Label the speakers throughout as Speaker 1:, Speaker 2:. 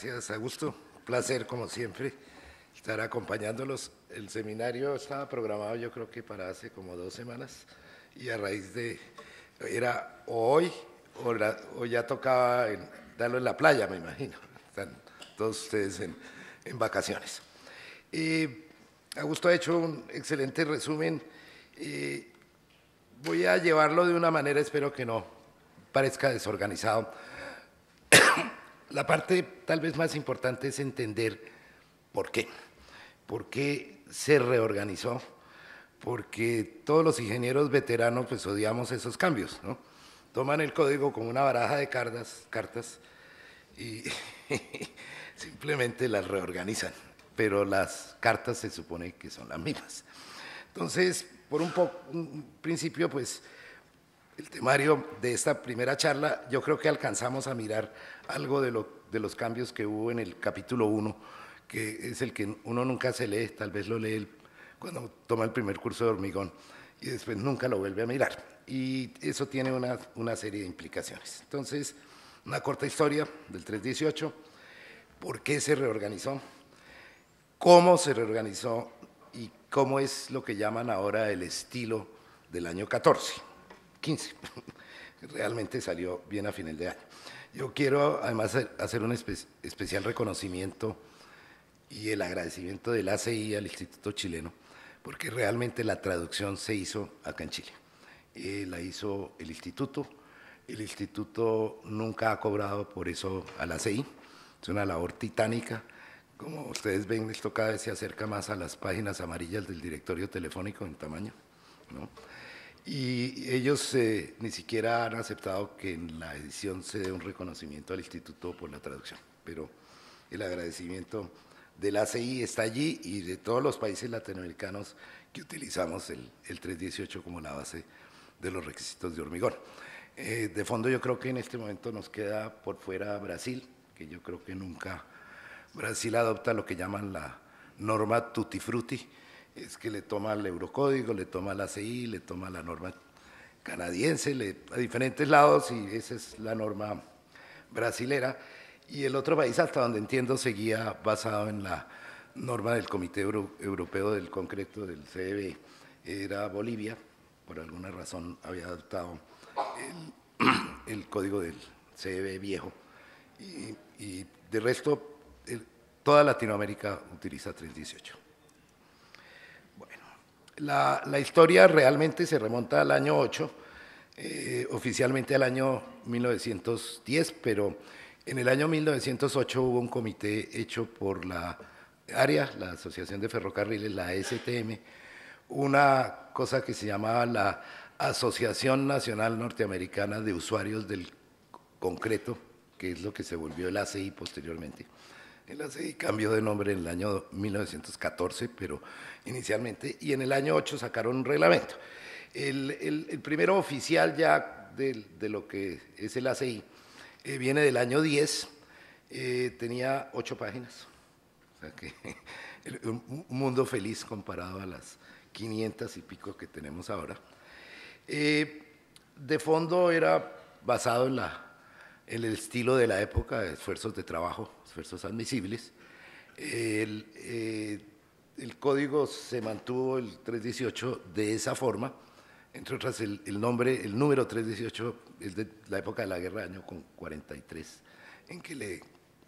Speaker 1: Gracias, Augusto. Un placer, como siempre, estar acompañándolos. El seminario estaba programado, yo creo que para hace como 2 semanas, y a raíz de, era hoy o ya tocaba darlo en la playa, me imagino. Están todos ustedes en vacaciones. Augusto ha hecho un excelente resumen. Voy a llevarlo de una manera, espero que no parezca desorganizado. La parte tal vez más importante es entender por qué. ¿Por qué se reorganizó? Porque todos los ingenieros veteranos pues odiamos esos cambios, ¿no? Toman el código como una baraja de cartas y simplemente las reorganizan, pero las cartas se supone que son las mismas. Entonces, por un principio, pues, el temario de esta primera charla, yo creo que alcanzamos a mirar algo de los cambios que hubo en el capítulo 1, que es el que uno nunca se lee, tal vez lo lee cuando toma el primer curso de hormigón y después nunca lo vuelve a mirar. Y eso tiene una serie de implicaciones. Entonces, una corta historia del 318, por qué se reorganizó, cómo se reorganizó y cómo es lo que llaman ahora el estilo del año 15. Realmente salió bien a final de año. Yo quiero además hacer un especial reconocimiento y el agradecimiento del ACI al Instituto Chileno, porque realmente la traducción se hizo acá en Chile. La hizo el instituto nunca ha cobrado por eso al ACI, es una labor titánica. Como ustedes ven, esto cada vez se acerca más a las páginas amarillas del directorio telefónico en tamaño, ¿no? Y ellos ni siquiera han aceptado que en la edición se dé un reconocimiento al instituto por la traducción, pero el agradecimiento del ACI está allí y de todos los países latinoamericanos que utilizamos el 318 como la base de los requisitos de hormigón. De fondo yo creo que en este momento nos queda por fuera Brasil, que yo creo que nunca Brasil adopta lo que llaman la norma tutti frutti, es que le toma el eurocódigo, le toma la ACI, le toma la norma canadiense, a diferentes lados, y esa es la norma brasilera. Y el otro país, hasta donde entiendo, seguía basado en la norma del Comité Europeo del Concreto, del CEB, era Bolivia, por alguna razón había adoptado el código del CEB viejo, y de resto toda Latinoamérica utiliza 318. La historia realmente se remonta al año 8, oficialmente al año 1910, pero en el año 1908 hubo un comité hecho por la ARIA, la Asociación de Ferrocarriles, la ASTM, una cosa que se llamaba la Asociación Nacional Norteamericana de Usuarios del Concreto, que es lo que se volvió el ACI posteriormente. El ACI cambió de nombre en el año 1914, pero inicialmente, y en el año 8 sacaron un reglamento. El primero oficial ya de lo que es el ACI viene del año 10, tenía 8 páginas, o sea que un mundo feliz comparado a las 500 y pico que tenemos ahora. De fondo era basado en el estilo de la época, esfuerzos de trabajo, esfuerzos admisibles. El código se mantuvo, el 318, de esa forma. Entre otras, el número 318 es de la época de la guerra, año 43, en que le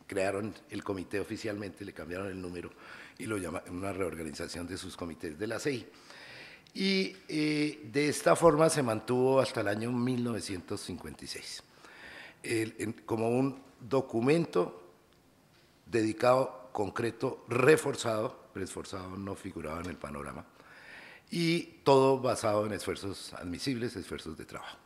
Speaker 1: crearon el comité oficialmente, le cambiaron el número y lo llamaron una reorganización de sus comités de la CI. Y de esta forma se mantuvo hasta el año 1956. Como un documento dedicado, concreto, reforzado, preesforzado no figuraba en el panorama, y todo basado en esfuerzos admisibles, esfuerzos de trabajo.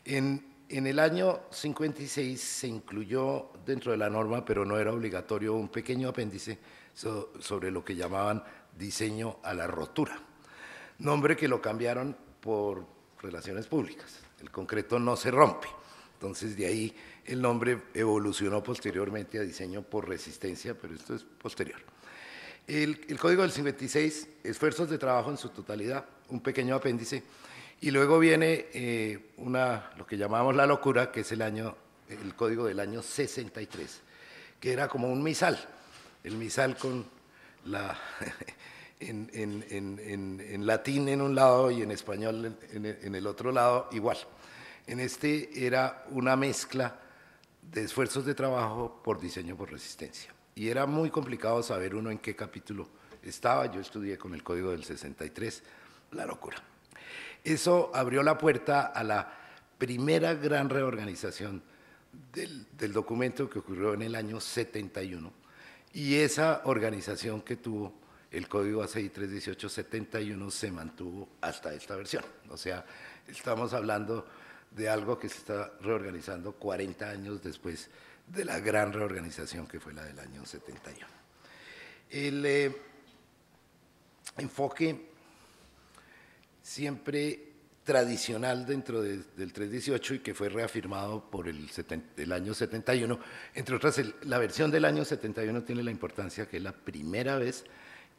Speaker 1: En el año 56 se incluyó dentro de la norma, pero no era obligatorio, un pequeño apéndice sobre lo que llamaban diseño a la rotura, nombre que lo cambiaron por relaciones públicas. El concreto no se rompe. Entonces, de ahí el nombre evolucionó posteriormente a diseño por resistencia, pero esto es posterior. El código del 56, esfuerzos de trabajo en su totalidad, un pequeño apéndice, y luego viene lo que llamamos la locura, que es el código del año 63, que era como un misal, el misal con la en latín en un lado y en español en el otro lado igual. En este era una mezcla de esfuerzos de trabajo por diseño por resistencia. Y era muy complicado saber uno en qué capítulo estaba. Yo estudié con el código del 63, la locura. Eso abrió la puerta a la primera gran reorganización del documento que ocurrió en el año 71. Y esa organización que tuvo el código ACI 31871 se mantuvo hasta esta versión. O sea, estamos hablando de algo que se está reorganizando 40 años después de la gran reorganización que fue la del año 71. El enfoque siempre tradicional dentro del 318 y que fue reafirmado por el año 71, entre otras, la versión del año 71 tiene la importancia que es la primera vez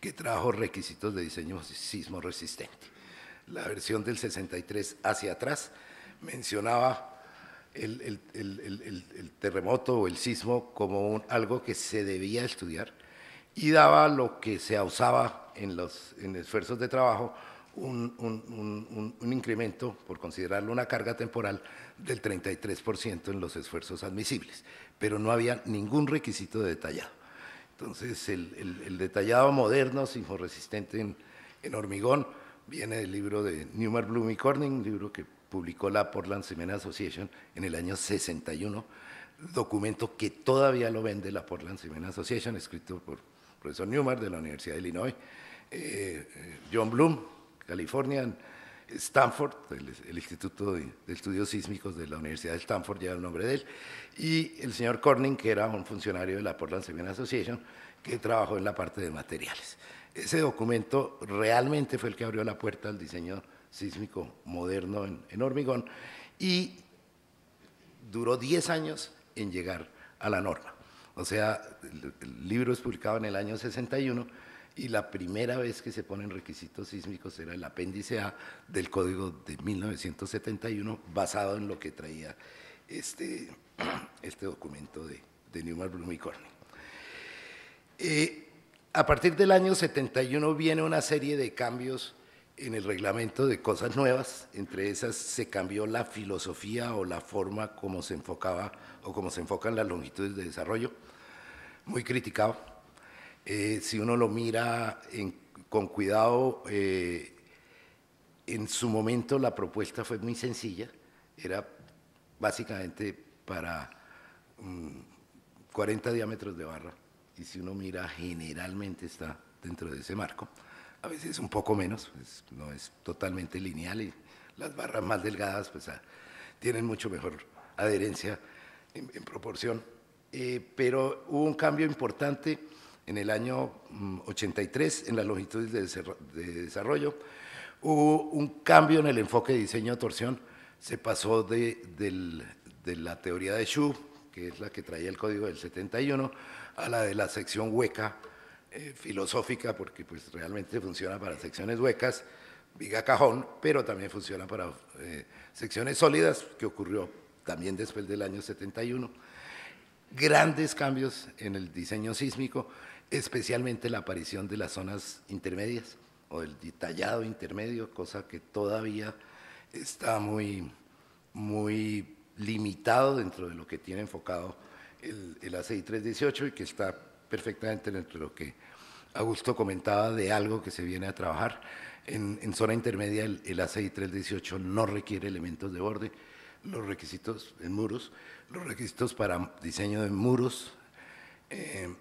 Speaker 1: que trajo requisitos de diseño sismo resistente. La versión del 63 hacia atrás mencionaba el terremoto o el sismo como algo que se debía estudiar y daba lo que se usaba en esfuerzos de trabajo un incremento, por considerarlo una carga temporal, del 33% en los esfuerzos admisibles, pero no había ningún requisito de detallado. Entonces, el detallado moderno, sismorresistente en hormigón, viene del libro de Newmark, Bloom y Corning, libro que publicó la Portland Cement Association en el año 61, documento que todavía lo vende la Portland Cement Association, escrito por el profesor Newmark de la Universidad de Illinois, John Bloom, California, Stanford, el Instituto de Estudios Sísmicos de la Universidad de Stanford lleva el nombre de él, y el señor Corning, que era un funcionario de la Portland Cement Association, que trabajó en la parte de materiales. Ese documento realmente fue el que abrió la puerta al diseño sísmico moderno en hormigón y duró 10 años en llegar a la norma. O sea, el libro es publicado en el año 61 y la primera vez que se ponen requisitos sísmicos era el apéndice A del código de 1971, basado en lo que traía este documento de Newmark, Bloom y Corning. A partir del año 71 viene una serie de cambios en el reglamento de cosas nuevas, entre esas se cambió la filosofía o la forma como se enfocaba o como se enfocan las longitudes de desarrollo, muy criticado. Si uno lo mira con cuidado, en su momento la propuesta fue muy sencilla, era básicamente para 40 diámetros de barra, y si uno mira generalmente está dentro de ese marco, a veces un poco menos, pues no es totalmente lineal y las barras más delgadas pues tienen mucho mejor adherencia en proporción, pero hubo un cambio importante en el año 83 en las longitudes de desarrollo, hubo un cambio en el enfoque de diseño-torsión, se pasó de la teoría de Shu, que es la que traía el código del 71, a la de la sección hueca, filosófica, porque pues realmente funciona para secciones huecas, viga cajón, pero también funciona para secciones sólidas, que ocurrió también después del año 71. Grandes cambios en el diseño sísmico, especialmente la aparición de las zonas intermedias o del detallado intermedio, cosa que todavía está muy limitado dentro de lo que tiene enfocado el ACI 318 y que está perfectamente dentro de lo que Augusto comentaba de algo que se viene a trabajar. En zona intermedia el ACI 318 no requiere elementos de borde, los requisitos en muros, los requisitos para diseño de muros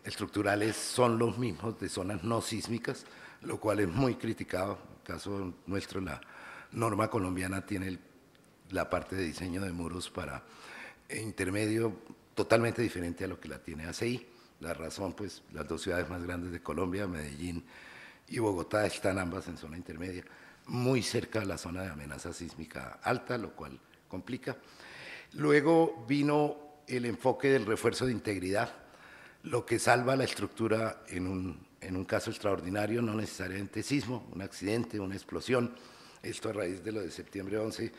Speaker 1: estructurales son los mismos de zonas no sísmicas, lo cual es muy criticado. En el caso nuestro, la norma colombiana tiene la parte de diseño de muros para intermedio totalmente diferente a lo que la tiene ACI. La razón, pues, las dos ciudades más grandes de Colombia, Medellín y Bogotá, están ambas en zona intermedia, muy cerca de la zona de amenaza sísmica alta, lo cual complica. Luego vino el enfoque del refuerzo de integridad, lo que salva la estructura en un caso extraordinario, no necesariamente sismo, un accidente, una explosión. Esto a raíz de lo de septiembre 11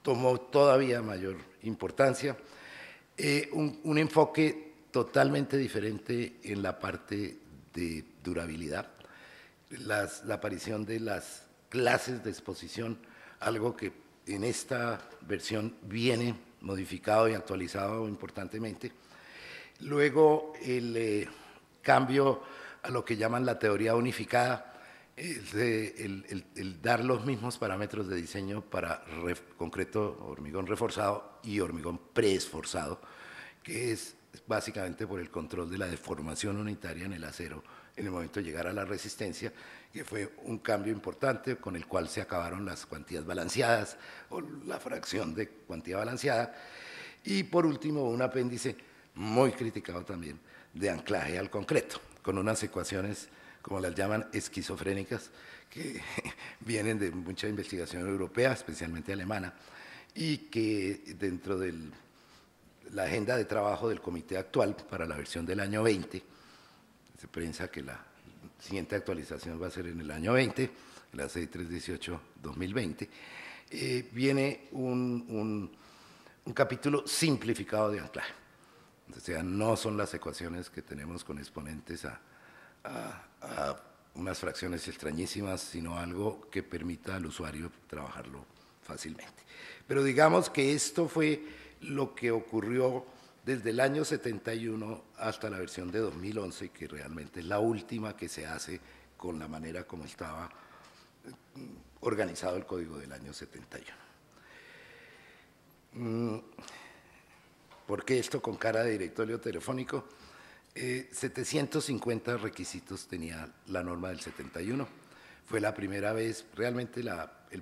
Speaker 1: tomó todavía mayor importancia. Un enfoque totalmente diferente en la parte de durabilidad. La aparición de las clases de exposición, algo que en esta versión viene modificado y actualizado importantemente. Luego cambio a lo que llaman la teoría unificada, el dar los mismos parámetros de diseño para concreto, hormigón reforzado y hormigón preesforzado, que es básicamente por el control de la deformación unitaria en el acero en el momento de llegar a la resistencia, que fue un cambio importante con el cual se acabaron las cuantías balanceadas o la fracción de cuantía balanceada. Y por último, un apéndice muy criticado también de anclaje al concreto, con unas ecuaciones, como las llaman, esquizofrénicas, que vienen de mucha investigación europea, especialmente alemana, y que dentro de la agenda de trabajo del comité actual para la versión del año 20, se piensa que la siguiente actualización va a ser en el año 20, la 6318-2020, viene un capítulo simplificado de anclaje. O sea, no son las ecuaciones que tenemos con exponentes a unas fracciones extrañísimas, sino algo que permita al usuario trabajarlo fácilmente. Pero digamos que esto fue lo que ocurrió desde el año 71 hasta la versión de 2011, que realmente es la última que se hace con la manera como estaba organizado el código del año 71. ¿Por qué esto con cara de directorio telefónico? 750 requisitos tenía la norma del 71. Fue la primera vez, realmente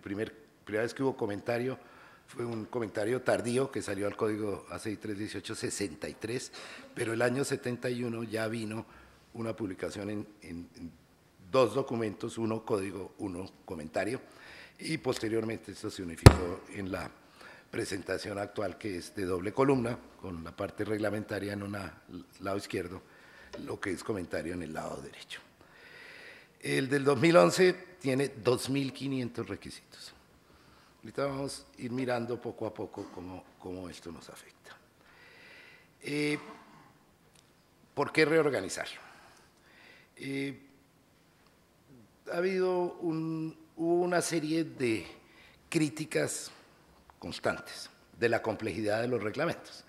Speaker 1: primera vez que hubo comentario, fue un comentario tardío que salió al código ACI 318-63, pero el año 71 ya vino una publicación en dos documentos, uno código, uno comentario, y posteriormente esto se unificó en la presentación actual, que es de doble columna, con la parte reglamentaria en un lado izquierdo, lo que es comentario en el lado derecho. El del 2011 tiene 2.500 requisitos. Ahorita vamos a ir mirando poco a poco cómo esto nos afecta. ¿Por qué reorganizarlo? Hubo una serie de críticas constantes de la complejidad de los reglamentos.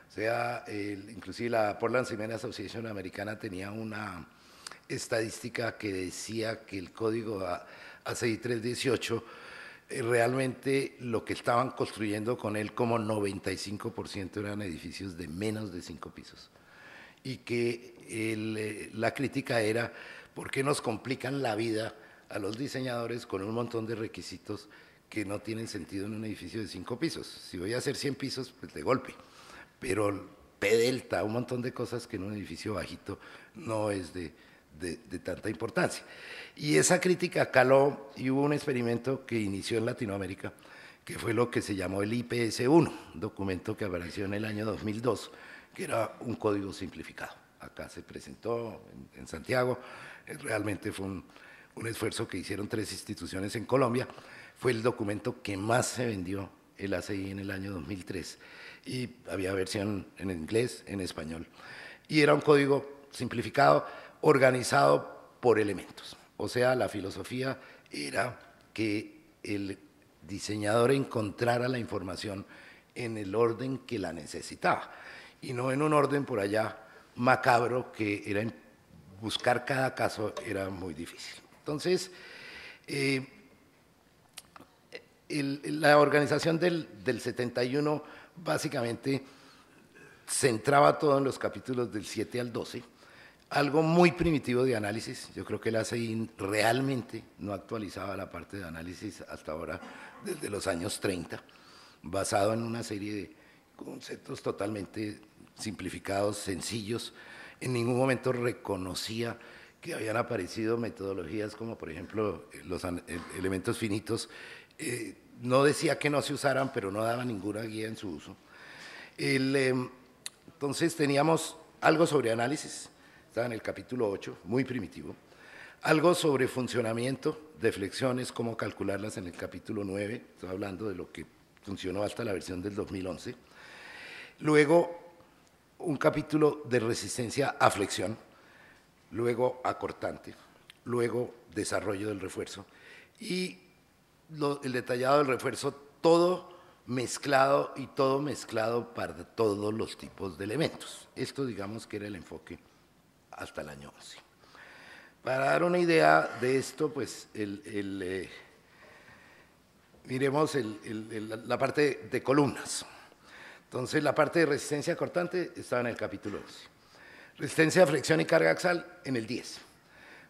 Speaker 1: O sea, inclusive la Portland Cement Association americana tenía una estadística que decía que el código ACI 318 realmente lo que estaban construyendo con él como 95% eran edificios de menos de 5 pisos. Y que la crítica era, ¿por qué nos complican la vida a los diseñadores con un montón de requisitos que no tienen sentido en un edificio de 5 pisos? Si voy a hacer 100 pisos, pues de golpe. Pero P-delta, un montón de cosas que en un edificio bajito no es de tanta importancia. Y esa crítica caló y hubo un experimento que inició en Latinoamérica, que fue lo que se llamó el IPS-1, un documento que apareció en el año 2002, que era un código simplificado. Acá se presentó en Santiago, realmente fue un esfuerzo que hicieron 3 instituciones en Colombia, fue el documento que más se vendió el ACI en el año 2003, y había versión en inglés, en español, y era un código simplificado, organizado por elementos. O sea, la filosofía era que el diseñador encontrara la información en el orden que la necesitaba, y no en un orden por allá macabro que era buscar cada caso era muy difícil. Entonces, la organización del 71 básicamente centraba todo en los capítulos del 7 al 12, algo muy primitivo de análisis. Yo creo que el ACI realmente no actualizaba la parte de análisis hasta ahora, desde los años 30, basado en una serie de conceptos totalmente simplificados, sencillos. En ningún momento reconocía que habían aparecido metodologías como, por ejemplo, los elementos finitos. No decía que no se usaran, pero no daba ninguna guía en su uso. Entonces teníamos algo sobre análisis, estaba en el capítulo 8, muy primitivo. Algo sobre funcionamiento de flexiones, cómo calcularlas en el capítulo 9, estoy hablando de lo que funcionó hasta la versión del 2011. Luego, un capítulo de resistencia a flexión, luego a cortante, luego desarrollo del refuerzo y el detallado del refuerzo, todo mezclado y todo mezclado para todos los tipos de elementos. Esto digamos que era el enfoque hasta el año 11. Para dar una idea de esto, pues miremos la parte de columnas. Entonces, la parte de resistencia cortante estaba en el capítulo 11. Resistencia a flexión y carga axial en el 10.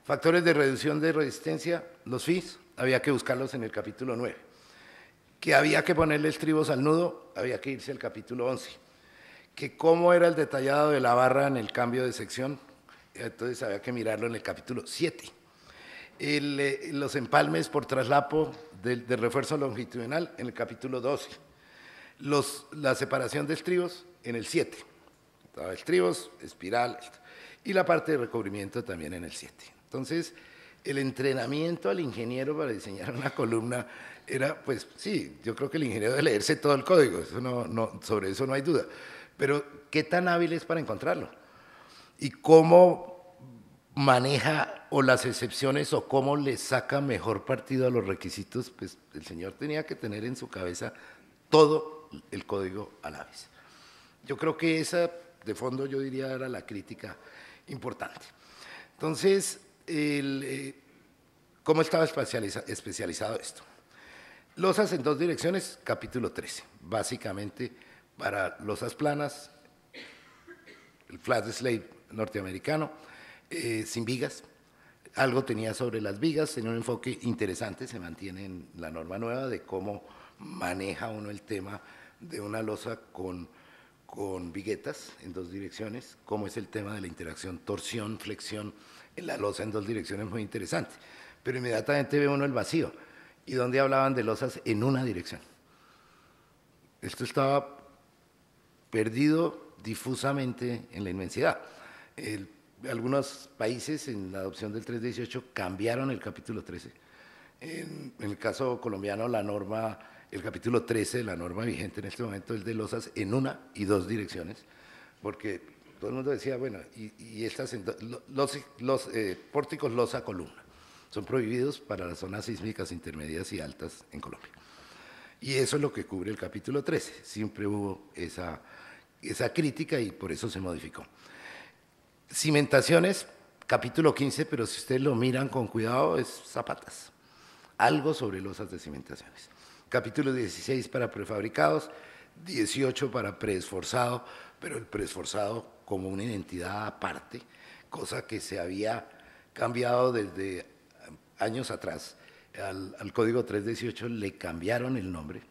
Speaker 1: Factores de reducción de resistencia, los FIS, había que buscarlos en el capítulo 9. Que había que ponerle estribos al nudo, había que irse al capítulo 11. Que cómo era el detallado de la barra en el cambio de sección, entonces había que mirarlo en el capítulo 7. Los empalmes por traslapo del refuerzo longitudinal en el capítulo 12. La separación de estribos en el 7. Estaba estribos, espiral, y la parte de recubrimiento también en el 7. Entonces, el entrenamiento al ingeniero para diseñar una columna era, pues sí, yo creo que el ingeniero debe leerse todo el código, eso sobre eso no hay duda, pero ¿qué tan hábil es para encontrarlo? Y cómo maneja o las excepciones o cómo le saca mejor partido a los requisitos, pues el señor tenía que tener en su cabeza todo el código a la vez. Yo creo que esa, de fondo, yo diría era la crítica importante. Entonces, ¿cómo estaba especializado esto? Losas en dos direcciones, capítulo 13, básicamente para losas planas, el flat slate norteamericano, sin vigas. Algo tenía sobre las vigas, tenía un enfoque interesante, se mantiene en la norma nueva de cómo maneja uno el tema de una losa con viguetas en dos direcciones, cómo es el tema de la interacción torsión-flexión en la losa en dos direcciones, muy interesante. Pero inmediatamente ve uno el vacío, y donde hablaban de losas en una dirección. Esto estaba perdido difusamente en la inmensidad. Algunos países en la adopción del 318 cambiaron el capítulo 13. En el caso colombiano, la norma, el capítulo 13 de la norma vigente en este momento es de losas en una y dos direcciones, porque todo el mundo decía, bueno, y estas los pórticos losa columna son prohibidos para las zonas sísmicas intermedias y altas en Colombia. Y eso es lo que cubre el capítulo 13. Siempre hubo esa crítica y por eso se modificó. Cimentaciones, capítulo 15, pero si ustedes lo miran con cuidado, es zapatas. Algo sobre losas de cimentaciones. Capítulo 16 para prefabricados, 18 para preesforzado, pero el preesforzado como una identidad aparte, cosa que se había cambiado desde años atrás. Al código 318 le cambiaron el nombre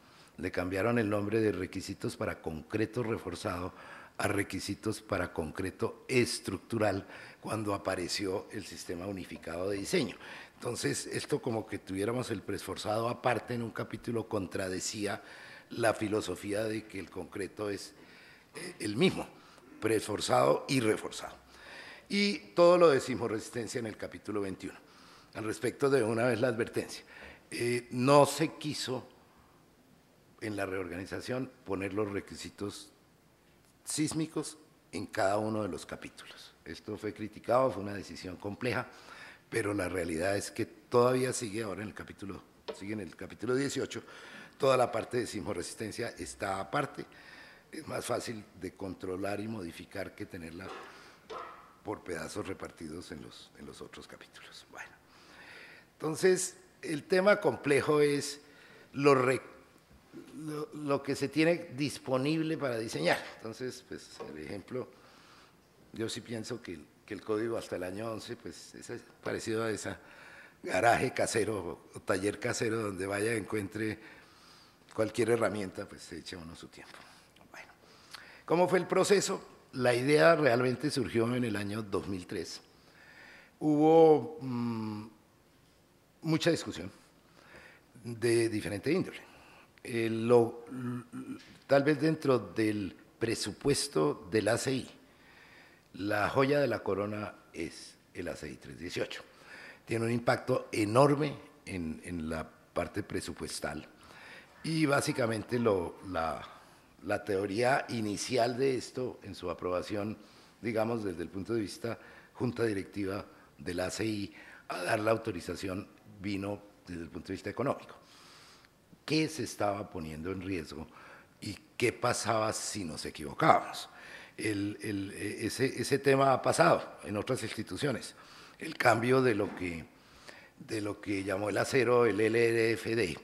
Speaker 1: de requisitos para concreto reforzado a requisitos para concreto estructural cuando apareció el sistema unificado de diseño. Entonces, esto como que tuviéramos el preesforzado aparte en un capítulo contradecía la filosofía de que el concreto es el mismo, preesforzado y reforzado. Y todo lo de sismoresistencia en el capítulo 21. Al respecto de una vez la advertencia, no se quiso en la reorganización poner los requisitos sísmicos en cada uno de los capítulos. Esto fue criticado, fue una decisión compleja, pero la realidad es que todavía sigue ahora en el capítulo 18, toda la parte de sismoresistencia está aparte, es más fácil de controlar y modificar que tenerla por pedazos repartidos en los otros capítulos. Bueno, entonces el tema complejo es lo que se tiene disponible para diseñar. Entonces, pues, por ejemplo, yo sí pienso que el código hasta el año 11, pues, es parecido a ese garaje casero o taller casero donde vaya y encuentre cualquier herramienta, pues se echa uno su tiempo. Bueno, ¿cómo fue el proceso? La idea realmente surgió en el año 2003. Hubo mucha discusión de diferente índole. Tal vez dentro del presupuesto del ACI, la joya de la corona es el ACI 318. Tiene un impacto enorme en la parte presupuestal y básicamente la teoría inicial de esto en su aprobación, digamos, desde el punto de vista junta directiva de la ACI a dar la autorización vino desde el punto de vista económico. ¿Qué se estaba poniendo en riesgo y qué pasaba si nos equivocábamos? Ese tema ha pasado en otras instituciones. El cambio de lo que llamó el acero el LRFD,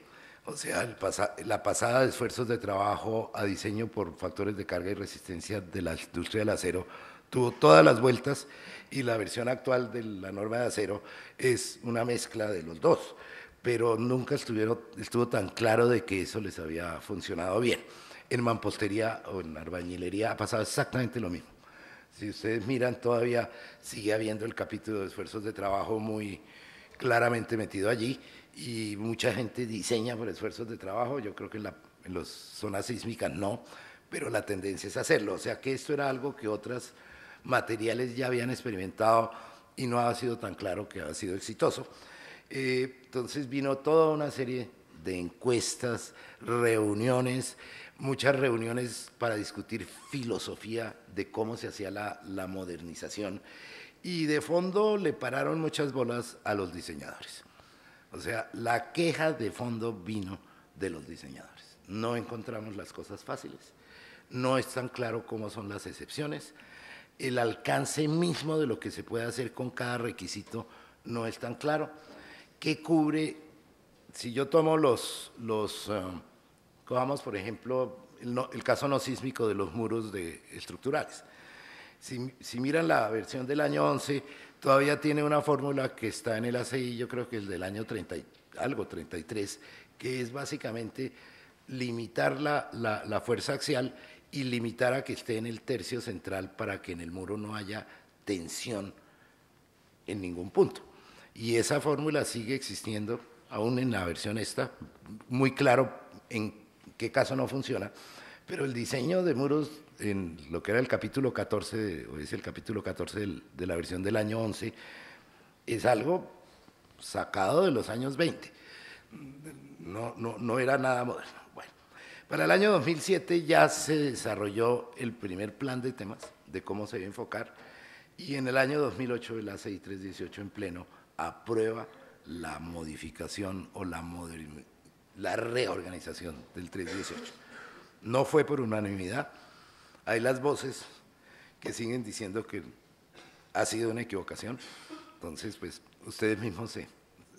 Speaker 1: o sea, la pasada de esfuerzos de trabajo a diseño por factores de carga y resistencia de la industria del acero, tuvo todas las vueltas y la versión actual de la norma de acero es una mezcla de los dos, pero nunca estuvo tan claro de que eso les había funcionado bien. En mampostería o en albañilería ha pasado exactamente lo mismo. Si ustedes miran, todavía sigue habiendo el capítulo de esfuerzos de trabajo muy claramente metido allí y mucha gente diseña por esfuerzos de trabajo. Yo creo que en las zonas sísmicas no, pero la tendencia es hacerlo. O sea que esto era algo que otros materiales ya habían experimentado y no ha sido tan claro que ha sido exitoso. Entonces vino toda una serie de encuestas, reuniones, muchas reuniones para discutir filosofía de cómo se hacía la modernización y de fondo le pararon muchas bolas a los diseñadores. O sea, la queja de fondo vino de los diseñadores. No encontramos las cosas fáciles, no es tan claro cómo son las excepciones, el alcance mismo de lo que se puede hacer con cada requisito no es tan claro. ¿Qué cubre? Si yo tomo cojamos por ejemplo el caso no sísmico de los muros estructurales. Si miran la versión del año 11, todavía tiene una fórmula que está en el ACI, yo creo que es del año 33, que es básicamente limitar la fuerza axial y limitar a que esté en el tercio central para que en el muro no haya tensión en ningún punto. Y esa fórmula sigue existiendo aún en la versión esta, muy claro en qué caso no funciona, pero el diseño de muros en lo que era el capítulo 14, o es el capítulo 14 de la versión del año 11, es algo sacado de los años 20. No era nada moderno. Bueno, para el año 2007 ya se desarrolló el primer plan de temas de cómo se debe enfocar y en el año 2008 el ACI 318 en pleno aprueba la modificación o la reorganización del 318. No fue por unanimidad. Hay las voces que siguen diciendo que ha sido una equivocación. Entonces, pues, ustedes mismos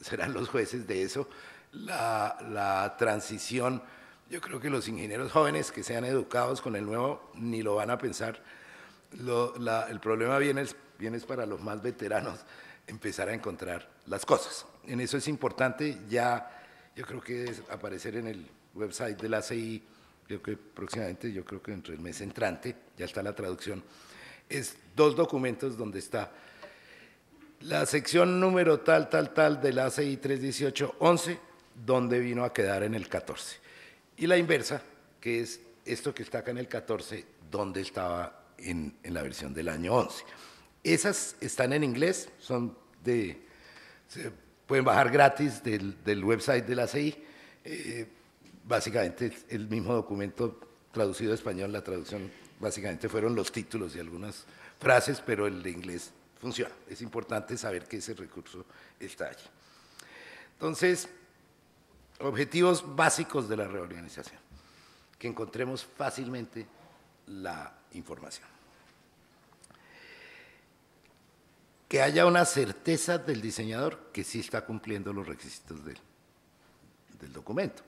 Speaker 1: serán los jueces de eso. La transición, yo creo que los ingenieros jóvenes que sean educados con el nuevo ni lo van a pensar. El problema viene para los más veteranos empezar a encontrar las cosas. En eso es importante, yo creo que es aparecer en el website de la ACI, próximamente, yo creo que entre el mes entrante, ya está la traducción, es 2 documentos donde está la sección número tal de la ACI 318-11, donde vino a quedar en el 14. Y la inversa, que es esto que está acá en el 14, donde estaba en la versión del año 11. Esas están en inglés, se pueden bajar gratis del website de la ACI. Básicamente el mismo documento traducido a español, la traducción básicamente fueron los títulos y algunas frases, pero el de inglés funciona. Es importante saber que ese recurso está allí. Entonces, objetivos básicos de la reorganización, que encontremos fácilmente la información. Que haya una certeza del diseñador que sí está cumpliendo los requisitos del documento,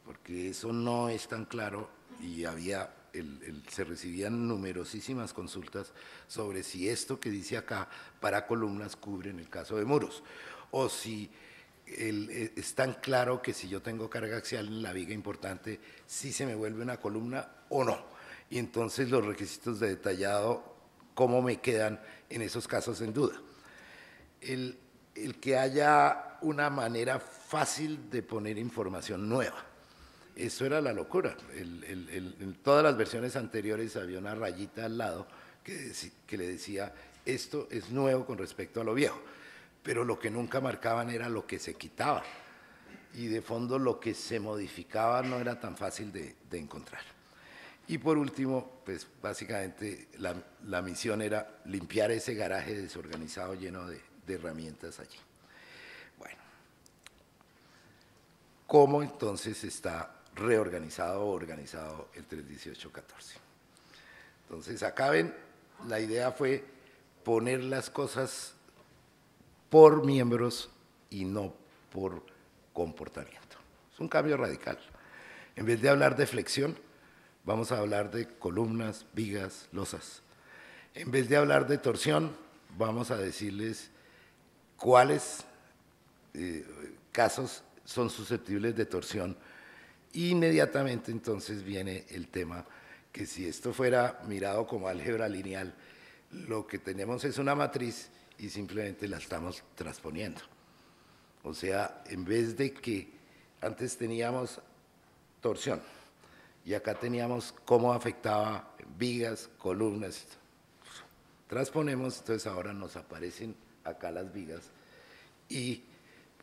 Speaker 1: porque eso no es tan claro y se recibían numerosísimas consultas sobre si esto que dice acá para columnas cubre en el caso de muros, o si es tan claro que si yo tengo carga axial en la viga importante, si se me vuelve una columna o no. Y entonces los requisitos de detallado, cómo me quedan en esos casos en duda. El que haya una manera fácil de poner información nueva. Eso era la locura. En todas las versiones anteriores había una rayita al lado que le decía, esto es nuevo con respecto a lo viejo. Pero lo que nunca marcaban era lo que se quitaba. Y de fondo lo que se modificaba no era tan fácil de encontrar. Y por último, pues básicamente la misión era limpiar ese garaje desorganizado lleno de herramientas allí. Bueno, ¿cómo entonces está reorganizado o organizado el 31814? Entonces, acá ven, la idea fue poner las cosas por miembros y no por comportamiento. Es un cambio radical. En vez de hablar de flexión, vamos a hablar de columnas, vigas, losas. En vez de hablar de torsión, vamos a decirles cuáles casos son susceptibles de torsión. Inmediatamente entonces viene el tema que si esto fuera mirado como álgebra lineal, lo que tenemos es una matriz y simplemente la estamos transponiendo. O sea, en vez de que antes teníamos torsión y acá teníamos cómo afectaba vigas, columnas, transponemos, entonces ahora nos aparecen acá las vigas y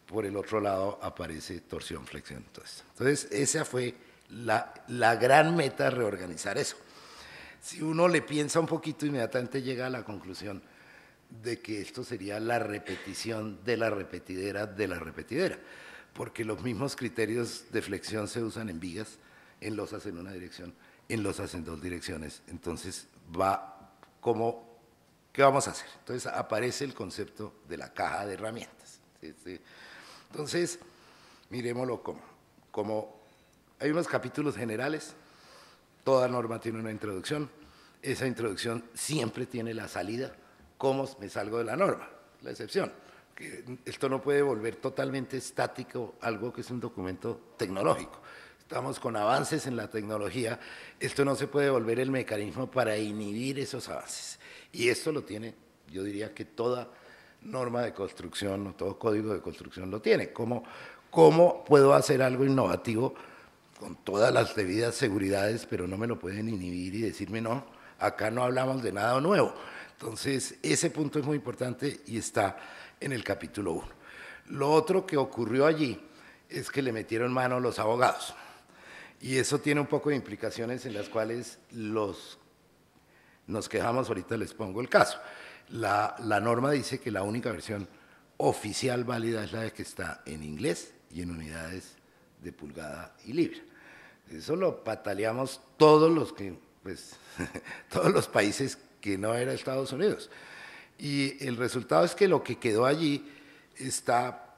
Speaker 1: por el otro lado aparece torsión, flexión. Entonces esa fue la gran meta, reorganizar eso. Si uno le piensa un poquito, inmediatamente llega a la conclusión de que esto sería la repetición de la repetidera, porque los mismos criterios de flexión se usan en vigas, en losas en una dirección, en losas en dos direcciones. Entonces va como, ¿qué vamos a hacer? Entonces aparece el concepto de la caja de herramientas. ¿Sí? ¿Sí? Entonces, miremoslo como hay unos capítulos generales, toda norma tiene una introducción, esa introducción siempre tiene la salida, cómo me salgo de la norma, la excepción. Que esto no puede volver totalmente estático algo que es un documento tecnológico. Estamos con avances en la tecnología, esto no se puede volver el mecanismo para inhibir esos avances. Y esto lo tiene, yo diría que toda norma de construcción o todo código de construcción lo tiene. ¿Cómo puedo hacer algo innovativo con todas las debidas seguridades, pero no me lo pueden inhibir y decirme no, acá no hablamos de nada nuevo? Entonces, ese punto es muy importante y está en el capítulo 1. Lo otro que ocurrió allí es que le metieron mano los abogados. Y eso tiene un poco de implicaciones en las cuales nos quejamos, ahorita les pongo el caso. La norma dice que la única versión oficial válida es la que está en inglés y en unidades de pulgada y libra. Eso lo pataleamos todos los países que no era Estados Unidos. Y el resultado es que lo que quedó allí está,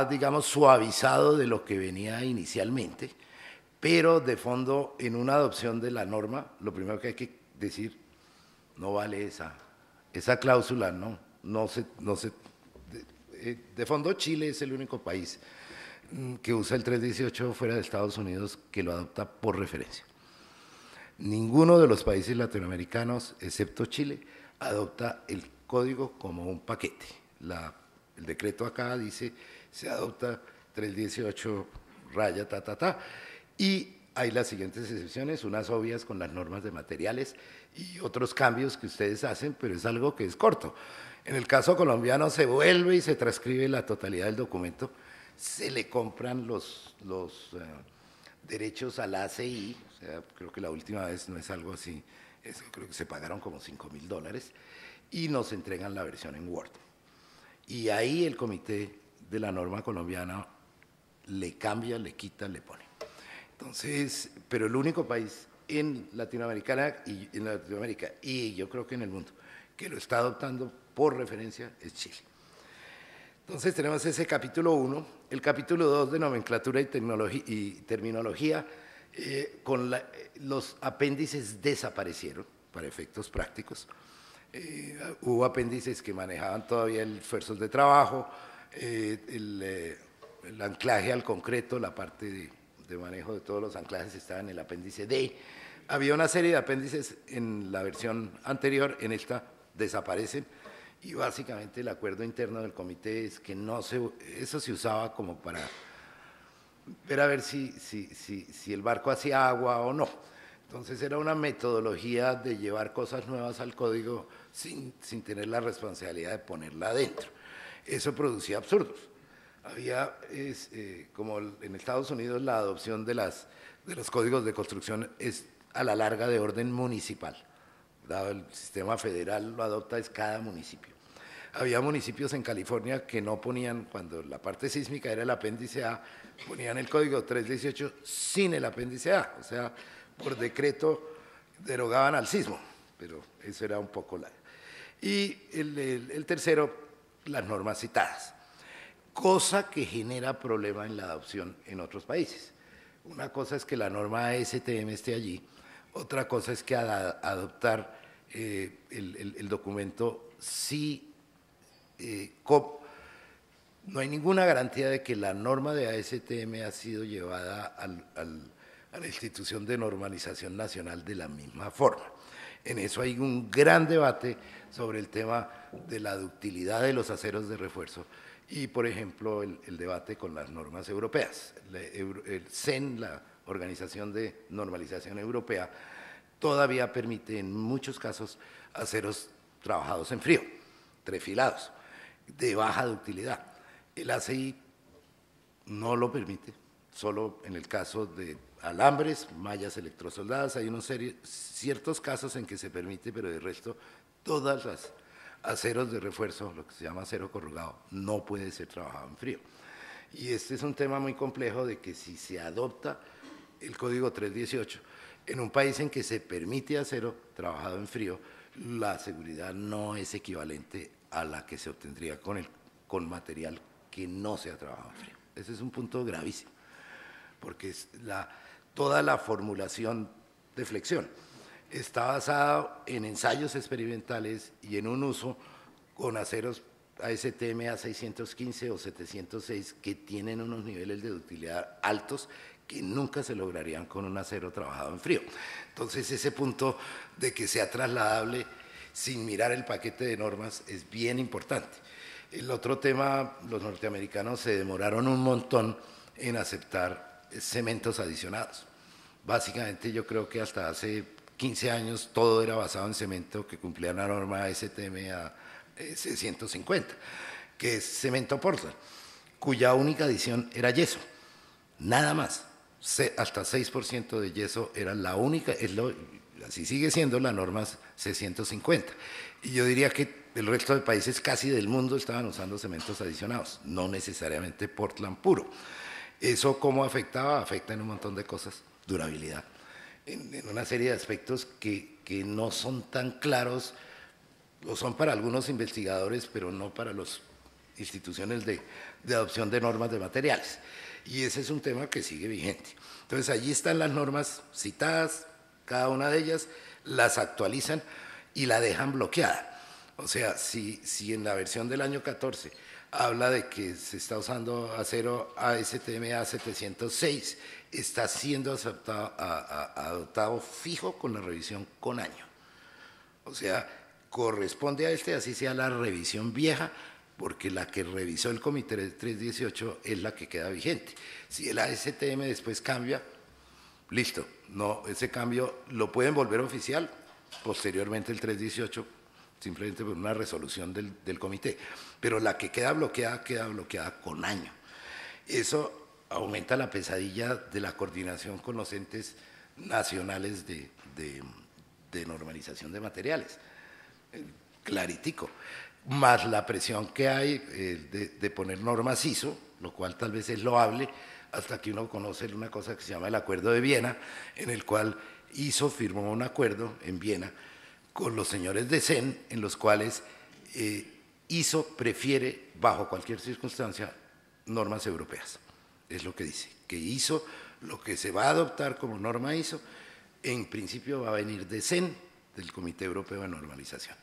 Speaker 1: digamos, suavizado de lo que venía inicialmente, pero de fondo, en una adopción de la norma, lo primero que hay que decir, no vale esa cláusula, de fondo Chile es el único país que usa el 318 fuera de Estados Unidos que lo adopta por referencia. Ninguno de los países latinoamericanos, excepto Chile, adopta el código como un paquete. El decreto acá dice, se adopta 318 raya, y hay las siguientes excepciones, unas obvias con las normas de materiales y otros cambios que ustedes hacen, pero es algo que es corto. En el caso colombiano se vuelve y se transcribe la totalidad del documento, se le compran los derechos a la ACI, o sea, creo que la última vez no es algo así, creo que se pagaron como $5.000 y nos entregan la versión en Word. Y ahí el comité de la norma colombiana le cambia, le quita, le pone. Entonces, pero el único país en Latinoamérica y yo creo que en el mundo que lo está adoptando por referencia es Chile. Entonces tenemos ese capítulo 1, el capítulo 2 de nomenclatura y terminología, los apéndices desaparecieron para efectos prácticos. Hubo apéndices que manejaban todavía el esfuerzos de trabajo, el anclaje al concreto, la parte de manejo de todos los anclajes estaba en el apéndice D. Había una serie de apéndices en la versión anterior, en esta desaparecen, y básicamente el acuerdo interno del comité es que eso se usaba como para ver a ver si el barco hacía agua o no. Entonces era una metodología de llevar cosas nuevas al código sin tener la responsabilidad de ponerla adentro. Eso producía absurdos. Había, como en Estados Unidos, la adopción de los códigos de construcción es a la larga de orden municipal. Dado el sistema federal lo adopta es cada municipio. Había municipios en California que no ponían, cuando la parte sísmica era el apéndice A, ponían el código 318 sin el apéndice A, o sea, por decreto derogaban al sismo, pero eso era un poco la... Y el tercero, las normas citadas, cosa que genera problema en la adopción en otros países. Una cosa es que la norma ASTM esté allí, otra cosa es que adoptar el documento sí, no hay ninguna garantía de que la norma de ASTM ha sido llevada a la institución de normalización nacional de la misma forma. En eso hay un gran debate sobre el tema de la ductilidad de los aceros de refuerzo y, por ejemplo, el debate con las normas europeas. El CEN, la Organización de Normalización Europea, todavía permite en muchos casos aceros trabajados en frío, trefilados, de baja ductilidad. El ACI no lo permite, solo en el caso de alambres, mallas electrosoldadas, hay ciertos casos en que se permite, pero de resto todas las aceros de refuerzo, lo que se llama acero corrugado, no puede ser trabajado en frío. Y este es un tema muy complejo de que si se adopta el código 318 en un país en que se permite acero trabajado en frío, la seguridad no es equivalente a la que se obtendría con material que no se ha trabajado en frío. Ese es un punto gravísimo, porque toda la formulación de flexión está basada en ensayos experimentales y en un uso con aceros ASTM A615 o 706 que tienen unos niveles de ductilidad altos que nunca se lograrían con un acero trabajado en frío. Entonces, ese punto de que sea trasladable sin mirar el paquete de normas es bien importante. El otro tema, los norteamericanos se demoraron un montón en aceptar cementos adicionados. Básicamente yo creo que hasta hace 15 años todo era basado en cemento que cumplía la norma STM a 650, que es cemento Portland, cuya única adición era yeso, nada más. Hasta 6% de yeso era la única, así sigue siendo la norma 650. Y yo diría que el resto de países casi del mundo estaban usando cementos adicionados, no necesariamente Portland puro. ¿Eso cómo afectaba? Afecta en un montón de cosas, durabilidad, en una serie de aspectos que no son tan claros, o son para algunos investigadores, pero no para las instituciones de adopción de normas de materiales. Y ese es un tema que sigue vigente. Entonces, allí están las normas citadas, cada una de ellas, las actualizan y la dejan bloqueada. O sea, si en la versión del año 14 habla de que se está usando acero ASTM A706, está siendo adoptado fijo con la revisión con año. O sea, corresponde a así sea la revisión vieja, porque la que revisó el comité 318 es la que queda vigente. Si el ASTM después cambia, listo, no, ese cambio lo pueden volver oficial posteriormente el 318, simplemente por una resolución del comité, pero la que queda bloqueada con año. Eso aumenta la pesadilla de la coordinación con los entes nacionales de normalización de materiales, claritico, más la presión que hay de poner normas ISO, lo cual tal vez es loable, hasta que uno conoce una cosa que se llama el Acuerdo de Viena, en el cual ISO firmó un acuerdo en Viena con los señores de CEN, en los cuales ISO prefiere, bajo cualquier circunstancia, normas europeas. Es lo que dice, que ISO, lo que se va a adoptar como norma ISO, en principio va a venir de CEN, del Comité Europeo de Normalización.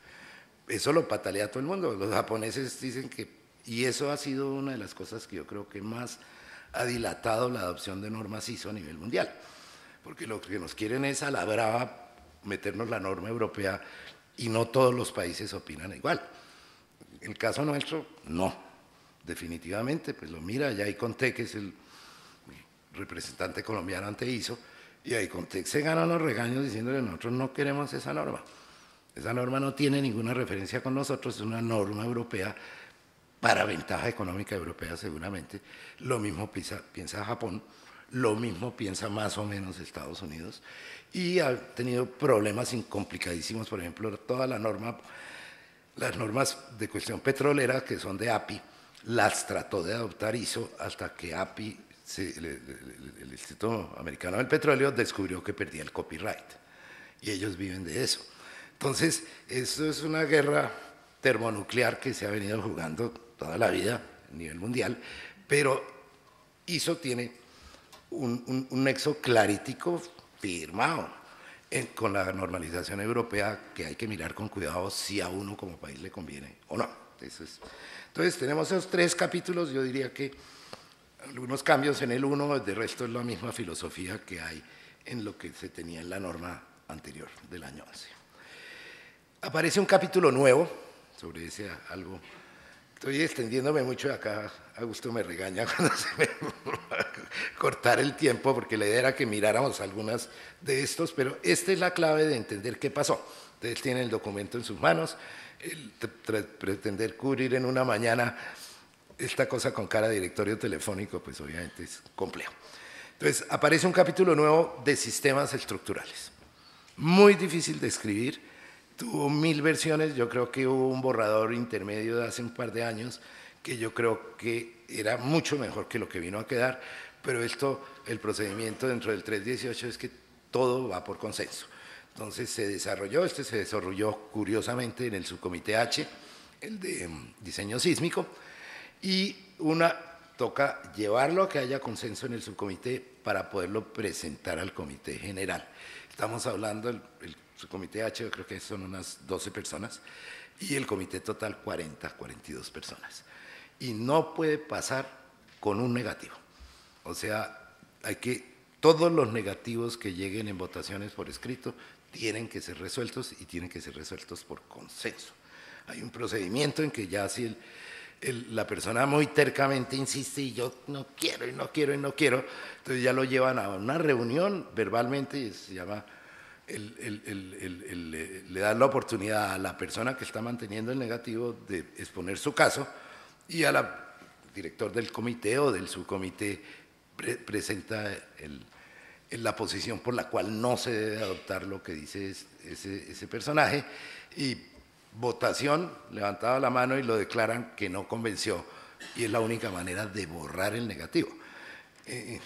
Speaker 1: Eso lo patalea todo el mundo. Los japoneses dicen que, y eso ha sido una de las cosas que yo creo que más ha dilatado la adopción de normas ISO a nivel mundial, porque lo que nos quieren es a la brava meternos la norma europea y no todos los países opinan igual. El caso nuestro, no, definitivamente, pues lo mira, ya Icontec, que es el representante colombiano ante ISO, y Icontec se gana los regaños diciéndole nosotros no queremos esa norma. Esa norma no tiene ninguna referencia con nosotros, es una norma europea para ventaja económica europea seguramente. Lo mismo piensa Japón, lo mismo piensa más o menos Estados Unidos, y ha tenido problemas complicadísimos, por ejemplo, toda las normas de cuestión petrolera que son de API, las trató de adoptar ISO hasta que API, el Instituto Americano del Petróleo, descubrió que perdía el copyright, y ellos viven de eso. Entonces, eso es una guerra termonuclear que se ha venido jugando toda la vida a nivel mundial, pero ISO tiene un nexo clarítico firmado con la normalización europea, que hay que mirar con cuidado si a uno como país le conviene o no. Entonces tenemos esos 3 capítulos. Yo diría que algunos cambios en el uno, de resto es la misma filosofía que hay en lo que se tenía en la norma anterior del año 11. Aparece un capítulo nuevo sobre ese algo. Estoy extendiéndome mucho acá. Augusto me regaña cuando se me cortar el tiempo, porque la idea era que miráramos algunas de estos, pero esta es la clave de entender qué pasó. Ustedes tienen el documento en sus manos. Pretender cubrir en una mañana esta cosa con cara de directorio telefónico, pues obviamente es complejo. Entonces, aparece un capítulo nuevo de sistemas estructurales. Muy difícil de escribir. Tuvo 1000 versiones. Yo creo que hubo un borrador intermedio de hace un par de años que yo creo que era mucho mejor que lo que vino a quedar, pero el procedimiento dentro del 318 es que todo va por consenso. Entonces se desarrolló curiosamente en el subcomité H, el de diseño sísmico, y toca llevarlo a que haya consenso en el subcomité para poderlo presentar al comité general. Estamos hablando, el subcomité H yo creo que son unas 12 personas, y el comité total 42 personas. Y no puede pasar con un negativo. O sea, todos los negativos que lleguen en votaciones por escrito tienen que ser resueltos, y tienen que ser resueltos por consenso. Hay un procedimiento en que ya si la persona muy tercamente insiste y yo no quiero y no quiero y no quiero, entonces ya lo llevan a una reunión verbalmente y se llama, le dan la oportunidad a la persona que está manteniendo el negativo de exponer su caso, y al director del comité o del subcomité presenta la posición por la cual no se debe adoptar lo que dice ese personaje, y votación, levantaba la mano y lo declaran que no convenció, y es la única manera de borrar el negativo.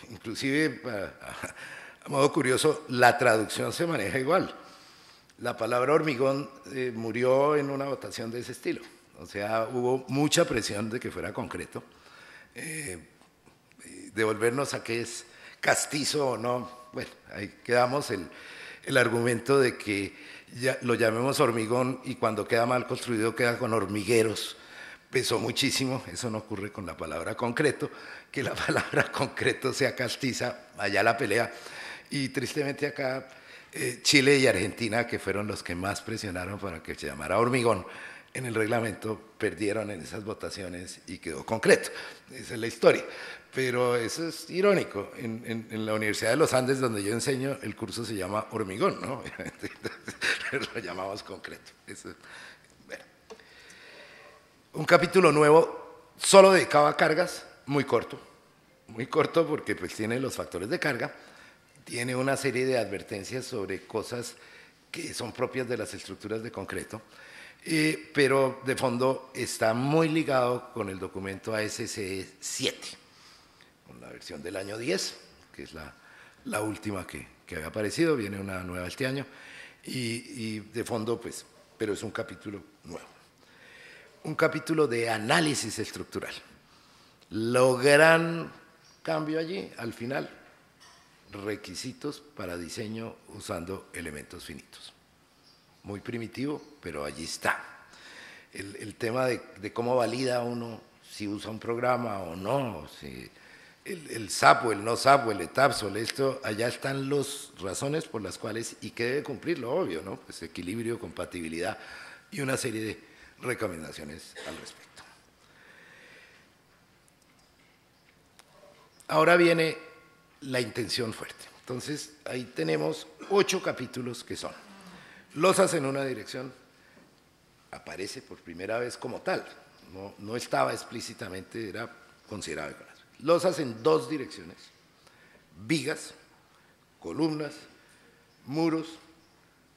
Speaker 1: Inclusive, a modo curioso, la traducción se maneja igual. La palabra hormigón murió en una votación de ese estilo. O sea, hubo mucha presión de que fuera concreto. Devolvernos a qué es castizo o no, bueno, ahí quedamos. El argumento de que lo llamemos hormigón y cuando queda mal construido queda con hormigueros pesó muchísimo. Eso no ocurre con la palabra concreto, que la palabra concreto sea castiza, allá la pelea. Y tristemente acá Chile y Argentina, que fueron los que más presionaron para que se llamara hormigón en el reglamento, perdieron en esas votaciones y quedó concreto. Esa es la historia. Pero eso es irónico. En la Universidad de los Andes, donde yo enseño, el curso se llama hormigón, ¿no? Entonces, lo llamamos concreto. Eso, bueno. Un capítulo nuevo solo dedicado a cargas, muy corto porque pues tiene los factores de carga, tiene una serie de advertencias sobre cosas que son propias de las estructuras de concreto, pero de fondo está muy ligado con el documento ASCE 7, con la versión del año 10, que es la última que había aparecido. Viene una nueva este año, y de fondo, pues, pero es un capítulo nuevo. Un capítulo de análisis estructural. Lo gran cambio allí, al final, requisitos para diseño usando elementos finitos. Muy primitivo, pero allí está. El tema de cómo valida uno si usa un programa o no, si el SAP, el no SAP, el ETAPSOL, esto, allá están las razones por las cuales, y que debe cumplir lo obvio, ¿no? Pues equilibrio, compatibilidad y una serie de recomendaciones al respecto. Ahora viene la intención fuerte. Entonces, ahí tenemos 8 capítulos que son losas en una dirección, aparece por primera vez como tal, no estaba explícitamente, era considerado iconográfico. Losas en dos direcciones, vigas, columnas, muros,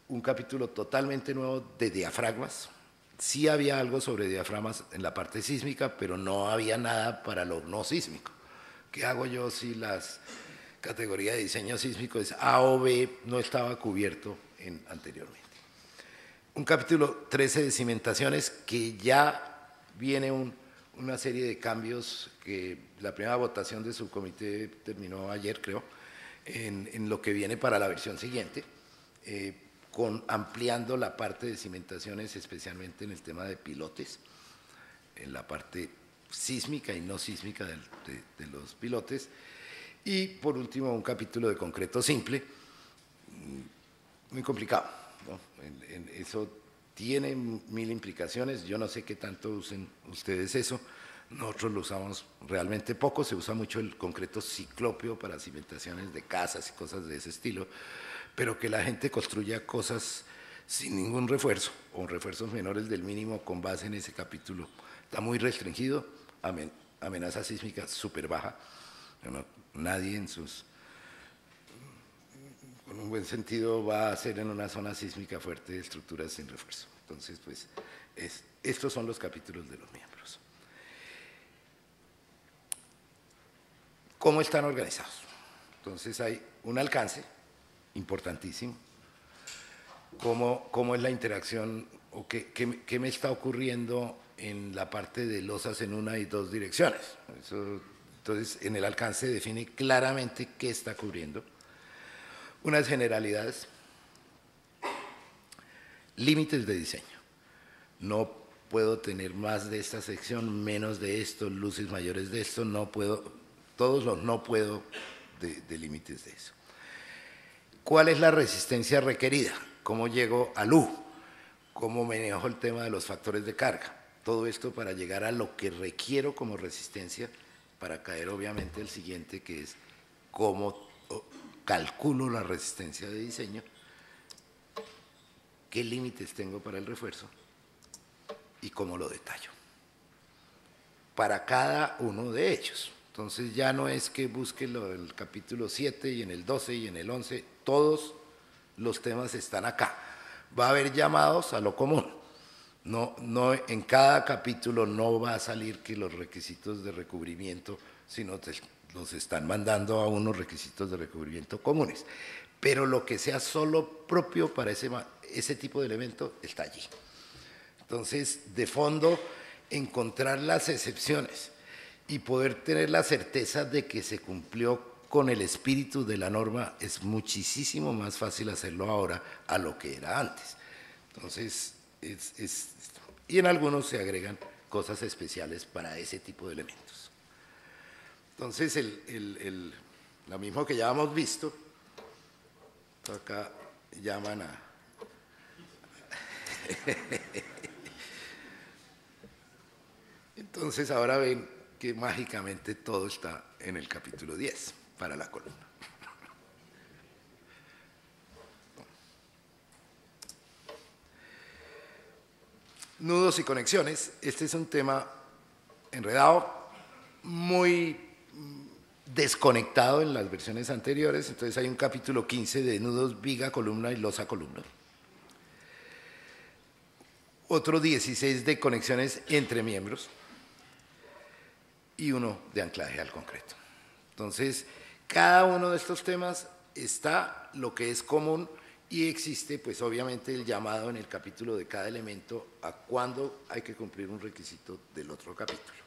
Speaker 1: un capítulo totalmente nuevo de diafragmas. Sí había algo sobre diafragmas en la parte sísmica, pero no había nada para lo no sísmico. ¿Qué hago yo si las categorías de diseño sísmico es A o B no estaba cubierto anteriormente? Un capítulo 13 de cimentaciones que ya viene una serie de cambios que la primera votación de subcomité terminó ayer, creo, en lo que viene para la versión siguiente, ampliando la parte de cimentaciones, especialmente en el tema de pilotes, en la parte sísmica y no sísmica de los pilotes. Y por último, un capítulo de concreto simple, muy complicado, ¿no? Eso tiene mil implicaciones, yo no sé qué tanto usen ustedes eso, nosotros lo usamos realmente poco, se usa mucho el concreto ciclópeo para cimentaciones de casas y cosas de ese estilo, pero que la gente construya cosas sin ningún refuerzo, o refuerzos menores del mínimo con base en ese capítulo, está muy restringido, amenaza sísmica súper baja, nadie con un buen sentido va a hacer en una zona sísmica fuerte estructuras sin refuerzo. Entonces, pues, estos son los capítulos de los miembros. ¿Cómo están organizados? Entonces hay un alcance importantísimo, cómo es la interacción o qué me está ocurriendo en la parte de losas en una y dos direcciones. Entonces, en el alcance define claramente qué está cubriendo. Unas generalidades, límites de diseño. No puedo tener más de esta sección, menos de esto, luces mayores de esto, no puedo, todos los no puedo de límites de eso. ¿Cuál es la resistencia requerida? ¿Cómo llego al U? ¿Cómo manejo el tema de los factores de carga? Todo esto para llegar a lo que requiero como resistencia para caer obviamente el siguiente, que es cómo calculo la resistencia de diseño, qué límites tengo para el refuerzo y cómo lo detallo para cada uno de ellos. Entonces ya no es que busque lo del capítulo 7 y en el 12 y en el 11, todos los temas están acá. Va a haber llamados a lo común. No, en cada capítulo no va a salir que los requisitos de recubrimiento, sino los están mandando a unos requisitos de recubrimiento comunes. Pero lo que sea solo propio para ese tipo de elemento está allí. Entonces, de fondo, encontrar las excepciones y poder tener la certeza de que se cumplió con el espíritu de la norma es muchísimo más fácil hacerlo ahora a lo que era antes. Entonces, y en algunos se agregan cosas especiales para ese tipo de elementos. Entonces, lo mismo que ya hemos visto, acá llaman a... Entonces, ahora ven que mágicamente todo está en el capítulo 10 para la columna. Nudos y conexiones. Este es un tema enredado, muy desconectado en las versiones anteriores. Entonces hay un capítulo 15 de nudos viga, columna y losa, columna. Otro 16 de conexiones entre miembros y uno de anclaje al concreto. Entonces, cada uno de estos temas está lo que es común y existe, pues obviamente, el llamado en el capítulo de cada elemento a cuándo hay que cumplir un requisito del otro capítulo.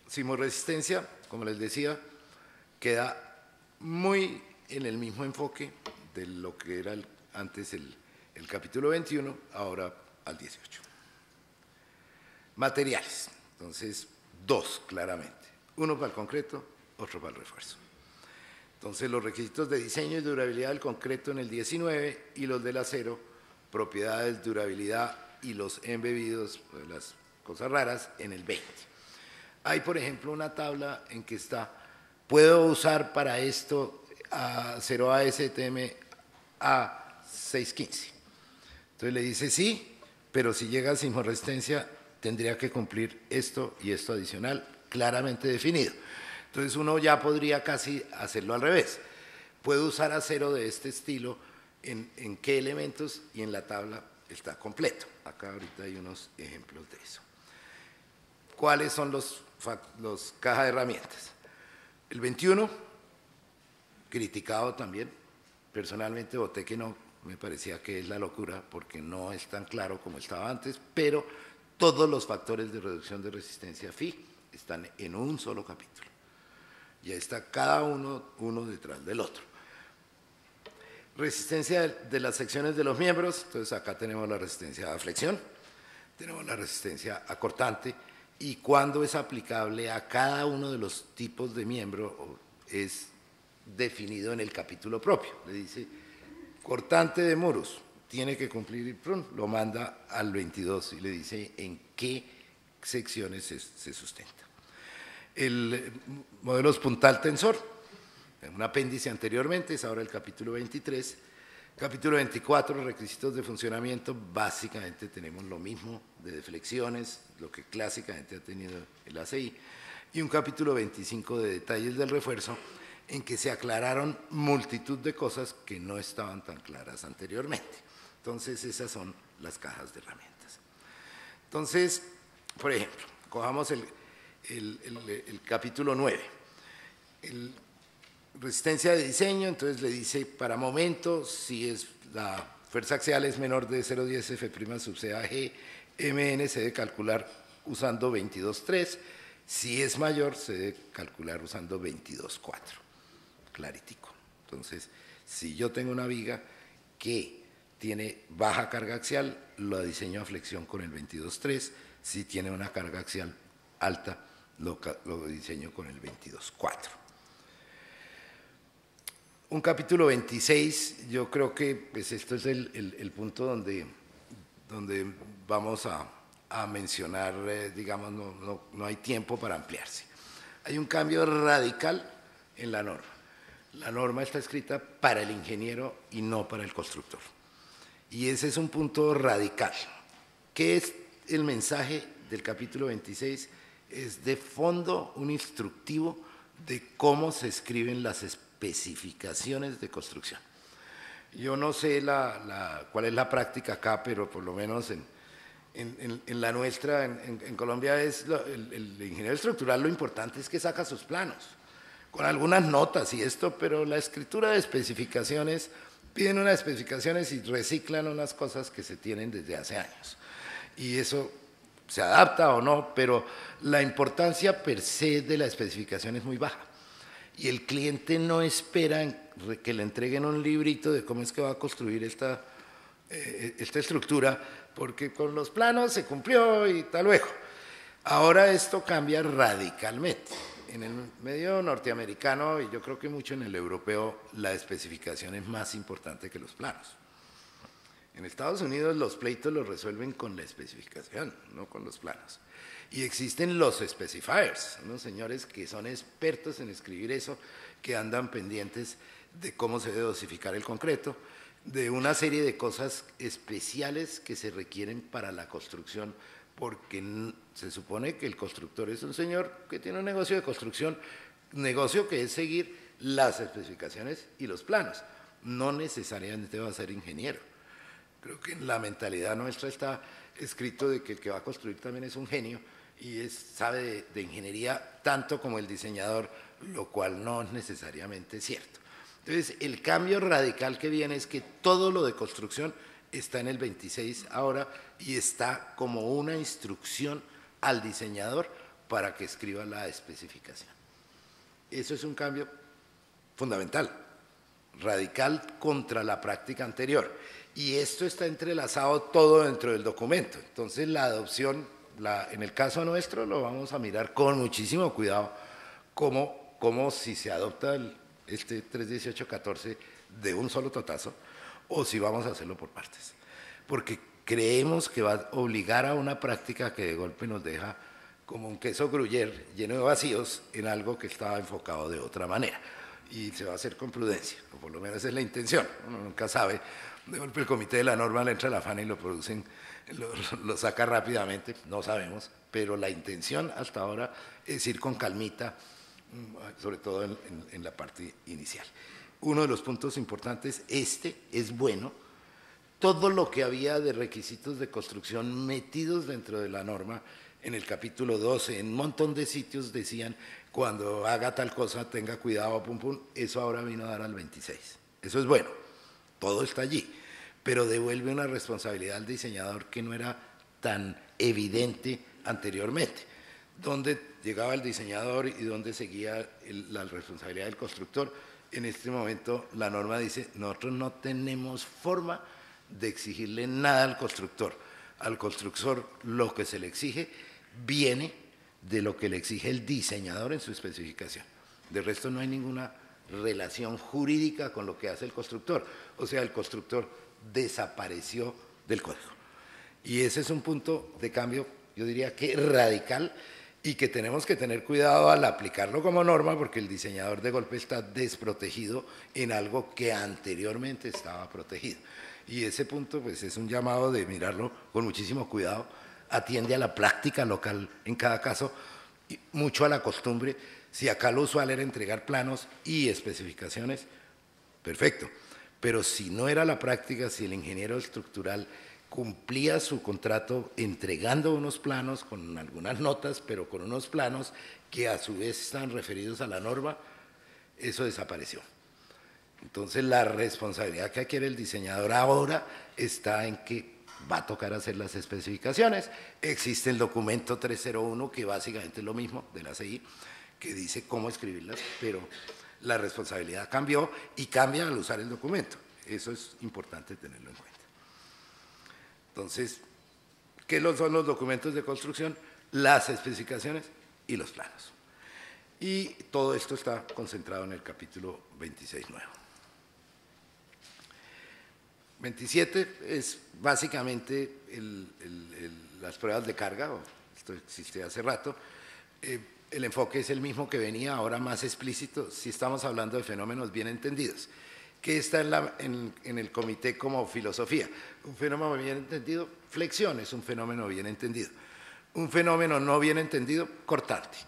Speaker 1: Sismoresistencia, como les decía, queda muy en el mismo enfoque de lo que era antes el capítulo 21, ahora al 18. Materiales, entonces, dos claramente. Uno para el concreto, otro para el refuerzo. Entonces, los requisitos de diseño y durabilidad del concreto en el 19 y los del acero, propiedades, durabilidad y los embebidos, las cosas raras, en el 20. Hay, por ejemplo, una tabla en que está, puedo usar para esto acero ASTM A615. Entonces le dice sí, pero si llega a sismoresistencia tendría que cumplir esto y esto adicional claramente definido. Entonces uno ya podría casi hacerlo al revés. Puedo usar acero de este estilo en qué elementos y en la tabla está completo. Acá ahorita hay unos ejemplos de eso. ¿Cuáles son los cajas de herramientas? El 21, criticado también. Personalmente voté que no, me parecía que es la locura porque no es tan claro como estaba antes, pero todos los factores de reducción de resistencia Phi están en un solo capítulo. Ya está cada uno detrás del otro. Resistencia de las secciones de los miembros, entonces acá tenemos la resistencia a flexión, tenemos la resistencia a cortante, y cuándo es aplicable a cada uno de los tipos de miembro es definido en el capítulo propio. Le dice, cortante de muros, tiene que cumplir, y lo manda al 22 y le dice en qué secciones se sustenta. El modelo es puntal tensor, un apéndice anteriormente, es ahora el capítulo 23. Capítulo 24, requisitos de funcionamiento, básicamente tenemos lo mismo de deflexiones, lo que clásicamente ha tenido el ACI, y un capítulo 25 de detalles del refuerzo, en que se aclararon multitud de cosas que no estaban tan claras anteriormente. Entonces, esas son las cajas de herramientas. Entonces, por ejemplo, cojamos el capítulo 9. Resistencia de diseño, entonces le dice para momento, si es la fuerza axial es menor de 0,10 F' sub CAG, MN se debe calcular usando 22,3, si es mayor se debe calcular usando 22,4, claritico. Entonces, si yo tengo una viga que tiene baja carga axial, lo diseño a flexión con el 22,3, si tiene una carga axial alta, lo diseño con el 22,4. Un capítulo 26, yo creo que pues esto es el punto donde vamos a mencionar, digamos, no hay tiempo para ampliarse. Hay un cambio radical en la norma. La norma está escrita para el ingeniero y no para el constructor. Y ese es un punto radical. ¿Qué es el mensaje del capítulo 26? Es de fondo un instructivo de cómo se escriben las especificaciones de construcción. Yo no sé cuál es la práctica acá, pero por lo menos en la nuestra, en Colombia, el ingeniero estructural lo importante es que saca sus planos, con algunas notas y esto, pero la escritura de especificaciones, piden unas especificaciones y reciclan unas cosas que se tienen desde hace años. Y eso se adapta o no, pero la importancia per se de la especificación es muy baja. Y el cliente no espera que le entreguen un librito de cómo es que va a construir esta estructura, porque con los planos se cumplió y tal luego. Ahora esto cambia radicalmente. En el medio norteamericano, y yo creo que mucho en el europeo, la especificación es más importante que los planos. En Estados Unidos los pleitos los resuelven con la especificación, no con los planos. Y existen los specifiers, unos señores que son expertos en escribir eso, que andan pendientes de cómo se debe dosificar el concreto, de una serie de cosas especiales que se requieren para la construcción, porque se supone que el constructor es un señor que tiene un negocio de construcción, negocio que es seguir las especificaciones y los planos. No necesariamente va a ser ingeniero. Creo que en la mentalidad nuestra está escrito de que el que va a construir también es un genio y sabe de ingeniería tanto como el diseñador, lo cual no es necesariamente cierto. Entonces, el cambio radical que viene es que todo lo de construcción está en el 26 ahora y está como una instrucción al diseñador para que escriba la especificación. Eso es un cambio fundamental, radical contra la práctica anterior. Y esto está entrelazado todo dentro del documento. Entonces, la adopción, en el caso nuestro, lo vamos a mirar con muchísimo cuidado, como si se adopta este 31814 de un solo totazo, o si vamos a hacerlo por partes. Porque creemos que va a obligar a una práctica que de golpe nos deja como un queso gruyère lleno de vacíos en algo que estaba enfocado de otra manera. Y se va a hacer con prudencia, o por lo menos esa es la intención, uno nunca sabe, De golpe el comité de la norma le entra la afán y lo producen, lo saca rápidamente, no sabemos, pero la intención hasta ahora es ir con calmita, sobre todo en la parte inicial. Uno de los puntos importantes, este es bueno, todo lo que había de requisitos de construcción metidos dentro de la norma, en el capítulo 12, en un montón de sitios decían, cuando haga tal cosa, tenga cuidado, pum, pum, eso ahora vino a dar al 26. Eso es bueno, todo está allí, pero devuelve una responsabilidad al diseñador que no era tan evidente anteriormente. ¿Dónde llegaba el diseñador y dónde seguía la responsabilidad del constructor? En este momento la norma dice, nosotros no tenemos forma de exigirle nada al constructor. Al constructor lo que se le exige viene de lo que le exige el diseñador en su especificación. De resto no hay ninguna relación jurídica con lo que hace el constructor. O sea, el constructor desapareció del código. Y ese es un punto de cambio, yo diría que radical, y que tenemos que tener cuidado al aplicarlo como norma, porque el diseñador de golpe está desprotegido en algo que anteriormente estaba protegido. Y ese punto pues es un llamado de mirarlo con muchísimo cuidado, atiende a la práctica local en cada caso, y mucho a la costumbre. Si acá lo usual era entregar planos y especificaciones, perfecto. Pero si no era la práctica, si el ingeniero estructural cumplía su contrato entregando unos planos con algunas notas, pero con unos planos que a su vez están referidos a la norma, eso desapareció. Entonces la responsabilidad que adquiere el diseñador ahora está en que va a tocar hacer las especificaciones. Existe el documento 301, que básicamente es lo mismo de la CI, que dice cómo escribirlas, pero la responsabilidad cambió y cambia al usar el documento. Eso es importante tenerlo en cuenta. Entonces, ¿qué son los documentos de construcción? Las especificaciones y los planos. Y todo esto está concentrado en el capítulo 26 nuevo. 27 es básicamente las pruebas de carga, esto existe hace rato. El enfoque es el mismo que venía, ahora más explícito, si estamos hablando de fenómenos bien entendidos. ¿Qué está en el comité como filosofía? Un fenómeno bien entendido, flexión es un fenómeno bien entendido. Un fenómeno no bien entendido, cortante.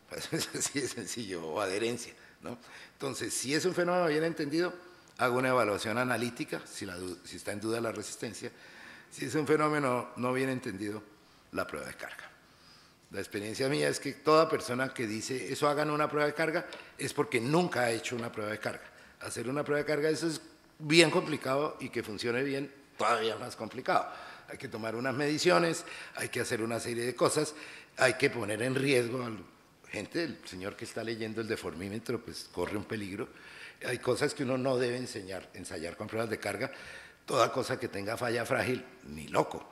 Speaker 1: Pues es así de sencillo, o adherencia, ¿no? Entonces, si es un fenómeno bien entendido, hago una evaluación analítica, si está en duda la resistencia. Si es un fenómeno no bien entendido, la prueba de carga. La experiencia mía es que toda persona que dice eso hagan una prueba de carga es porque nunca ha hecho una prueba de carga. Hacer una prueba de carga, eso es bien complicado, y que funcione bien, todavía más complicado. Hay que tomar unas mediciones, hay que hacer una serie de cosas, hay que poner en riesgo a la gente. El señor que está leyendo el deformímetro pues corre un peligro. Hay cosas que uno no debe ensayar con pruebas de carga. Toda cosa que tenga falla frágil, ni loco.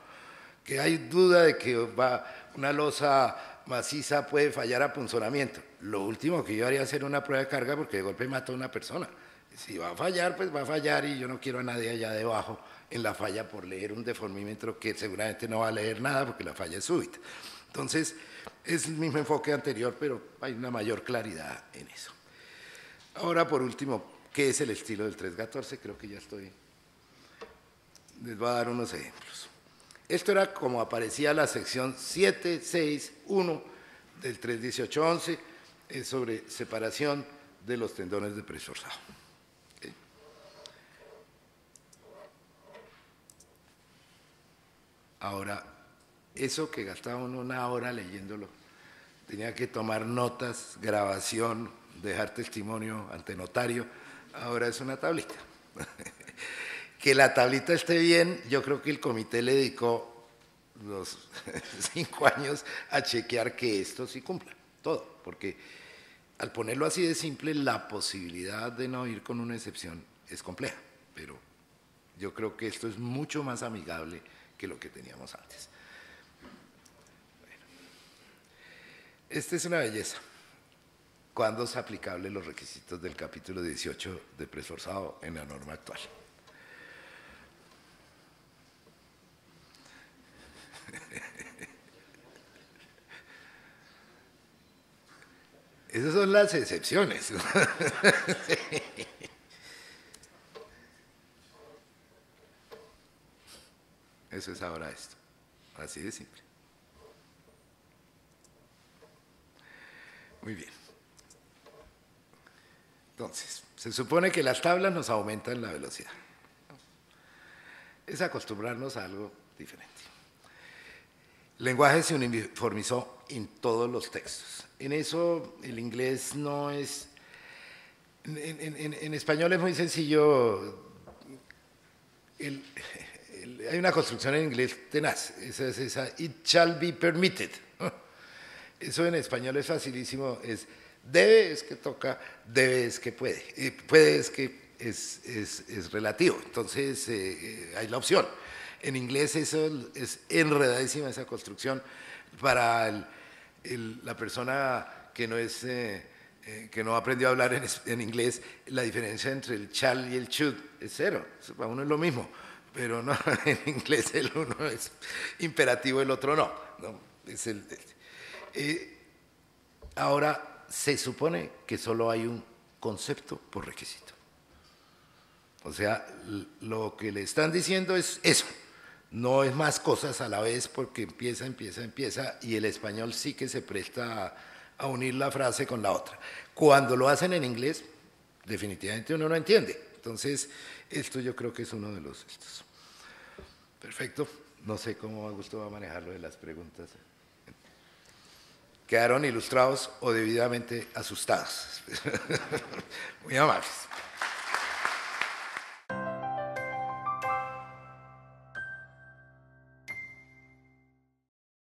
Speaker 1: Que hay duda de que una losa maciza puede fallar a punzonamiento. Lo último que yo haría es hacer una prueba de carga, porque de golpe mata a una persona. Si va a fallar, pues va a fallar, y yo no quiero a nadie allá debajo en la falla por leer un deformímetro que seguramente no va a leer nada porque la falla es súbita. Entonces, es el mismo enfoque anterior, pero hay una mayor claridad en eso. Ahora, por último, ¿qué es el estilo del 314? Creo que ya estoy. Les voy a dar unos ejemplos. Esto era como aparecía la sección 761 del 31811, sobre separación de los tendones de preforzado. ¿Okay? Ahora, eso que gastaba uno una hora leyéndolo, tenía que tomar notas, grabación, dejar testimonio ante notario, ahora es una tablita. Que la tablita esté bien, yo creo que el comité le dedicó los 5 años a chequear que esto sí cumpla, todo, porque al ponerlo así de simple, la posibilidad de no ir con una excepción es compleja, pero yo creo que esto es mucho más amigable que lo que teníamos antes. Bueno, esta es una belleza. ¿Cuándo es aplicable los requisitos del capítulo 18 de preesforzado en la norma actual? Esas son las excepciones. Eso es ahora esto. Así de simple. Muy bien. Entonces, se supone que las tablas nos aumentan la velocidad. Es acostumbrarnos a algo diferente. El lenguaje se uniformizó en todos los textos. En eso el inglés no es... En español es muy sencillo. Hay una construcción en inglés tenaz. Esa es esa, it shall be permitted. Eso en español es facilísimo. Es debe es que toca, debe es que puede. Y puede es que es relativo. Entonces hay la opción. En inglés eso es enredadísima esa construcción para la persona que no es que no aprendió a hablar en inglés. La diferencia entre el shall y el should es cero. Para uno es lo mismo, pero no, en inglés el uno es imperativo, el otro no. ¿No? Es ahora se supone que solo hay un concepto por requisito. O sea, lo que le están diciendo es eso. No es más cosas a la vez porque empieza, y el español sí que se presta a unir la frase con la otra. Cuando lo hacen en inglés, definitivamente uno no entiende. Entonces, esto yo creo que es uno de los estos. Perfecto. No sé cómo Augusto va a manejar lo de las preguntas. ¿Quedaron ilustrados o debidamente asustados? Muy amables.